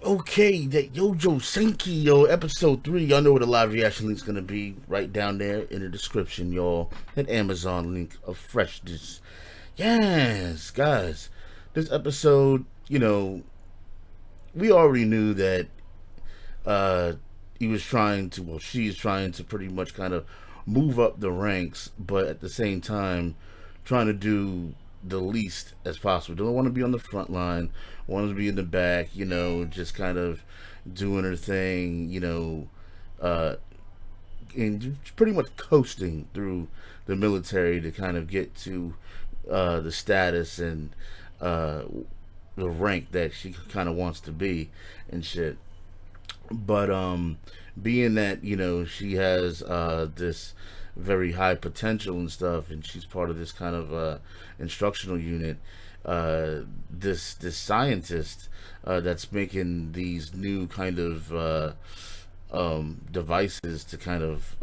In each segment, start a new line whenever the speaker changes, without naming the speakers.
Okay, that Youjo Senki, yo, episode 3. Y'all know where the live reaction link's gonna be. Right down there in the description, y'all. That Amazon link of freshness. Yes, guys. This episode, we already knew that uh he was trying to, well, she's trying to pretty much kind of move up the ranks, but at the same time trying to do the least as possible. Don't want to be on the front line, wants to be in the back, just kind of doing her thing, uh, and pretty much coasting through the military to kind of get to the status and uh, the rank that she kind of wants to be and shit. But being that she has this very high potential and stuff, and she's part of this kind of instructional unit. This scientist that's making these new kind of devices to kind of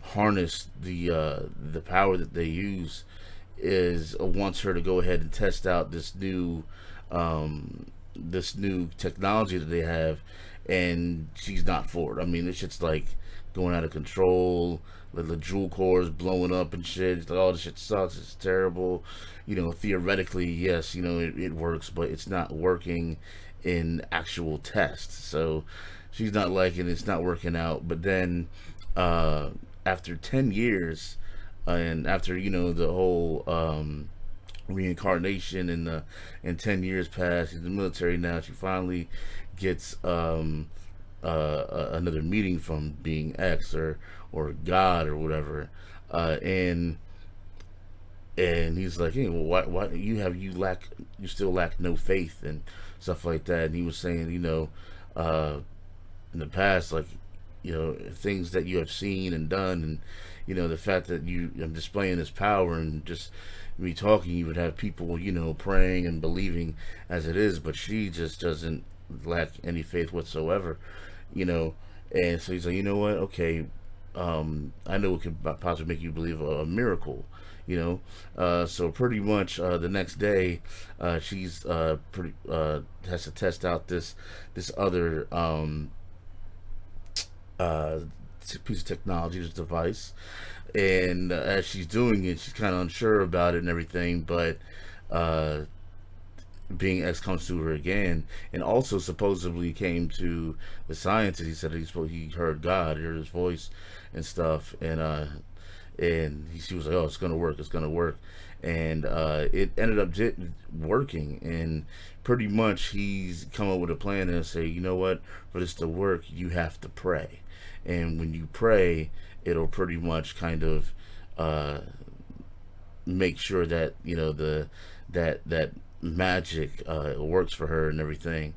harness the power that they use is wants her to go ahead and test out this new technology that they have, and she's not for it. I mean, this shit's like going out of control. The jewel core is blowing up and shit. It's like, oh, this shit sucks. It's terrible. Theoretically, yes, it works, but it's not working in actual tests. So she's not liking it. It's not working out. But then, after 10 years, and after the whole reincarnation and 10 years pass, in the military now, she finally gets another meeting from being X or God or whatever, and he's like, hey, well, why you still lack no faith and stuff like that. And he was saying, in the past, like, things that you have seen and done, and the fact that I'm displaying this power and just me talking, you would have people praying and believing as it is, but she just doesn't lack any faith whatsoever, and so he's like, you know what, okay, I know it could possibly make you believe a miracle, so pretty much the next day, she's pretty has to test out this other uh, piece of technology, this device, and as she's doing it, she's kind of unsure about it and everything, but uh, being X comes to her again, and also supposedly came to the scientist. He said he heard God, heard his voice and stuff, and she was like, "Oh, it's gonna work. It's gonna work," and it ended up working. And pretty much, he's come up with a plan and say, "You know what? For this to work, you have to pray, and when you pray, it'll pretty much kind of uh, make sure that that magic works for her and everything."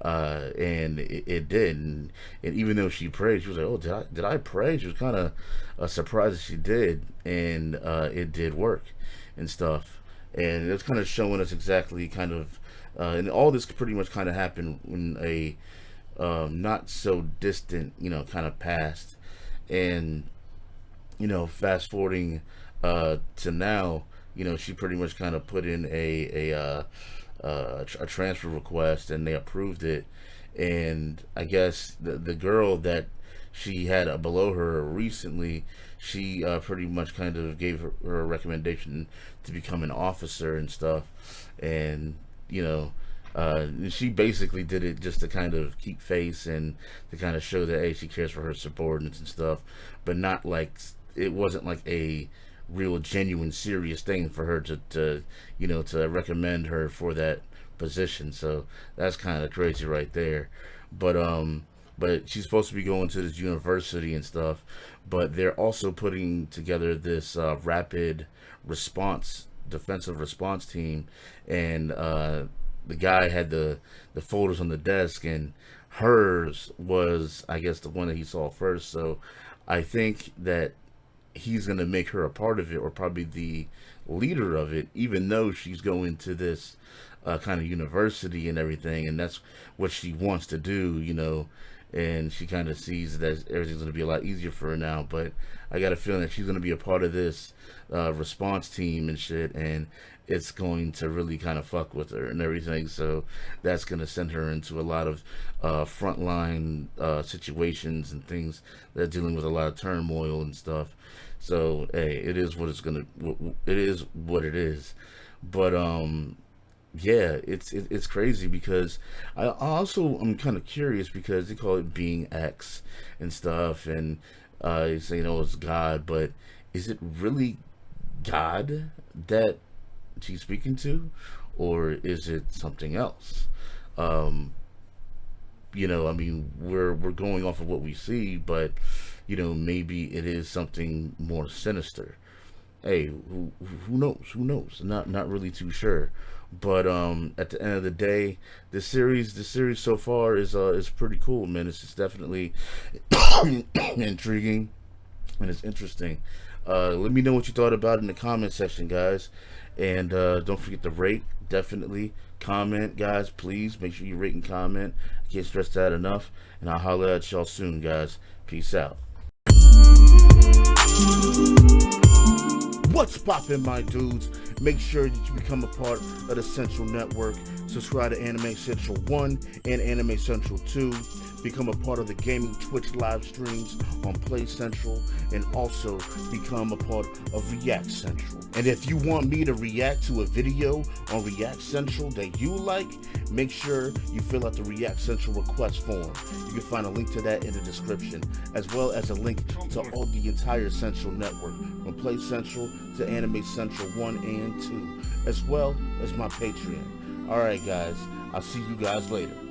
And it did, and even though she prayed, she was like, "Oh, did I pray?" She was kind of surprised that she did, and it did work and stuff. And it's kind of showing us exactly kind of, and all this pretty much kind of happened in a not so distant, kind of past, and fast forwarding to now, she pretty much kind of put in a transfer request, and they approved it. And I guess the girl that she had below her recently, she pretty much kind of gave her a recommendation to become an officer and stuff. And she basically did it just to kind of keep face and to kind of show that, hey, she cares for her subordinates and stuff, but not like, it wasn't like a real genuine serious thing for her to recommend her for that position. So that's kind of crazy right there. But she's supposed to be going to this university and stuff, but they're also putting together this rapid response defensive response team. And the guy had the folders on the desk, and hers was, I guess, the one that he saw first. So I think that he's going to make her a part of it, or probably the leader of it, even though she's going to this kind of university and everything, and that's what she wants to do, and she kind of sees that everything's going to be a lot easier for her now. But I got a feeling that she's going to be a part of this response team and shit, and it's going to really kind of fuck with her and everything. So that's going to send her into a lot of frontline situations and things that are dealing with a lot of turmoil and stuff. So hey, it is what it's gonna. It is what it is. But yeah, it's crazy because I also I'm kind of curious because they call it being X and stuff, and you say it's God, but is it really God that she's speaking to, or is it something else? Um, I mean, we're going off of what we see, but maybe it is something more sinister. Hey, who knows? Who knows? Not really too sure. But at the end of the day, the series so far is pretty cool, man. It's just definitely intriguing and it's interesting. Let me know what you thought about it in the comment section, guys, and don't forget to rate. Definitely comment, guys. Please make sure you rate and comment. I can't stress that enough. And I'll holler at y'all soon, guys. Peace out. What's poppin', my dudes? Make sure that you become a part of the Central Network. Subscribe to Anime Central 1 and Anime Central 2. Become a part of the gaming Twitch live streams on Play Central, and also become a part of React Central. And if you want me to react to a video on React Central that you like, make sure you fill out the React Central request form. You can find a link to that in the description, as well as a link to all the entire Central Network, from Play Central to Anime Central 1 and 2, as well as my Patreon. Alright guys, I'll see you guys later.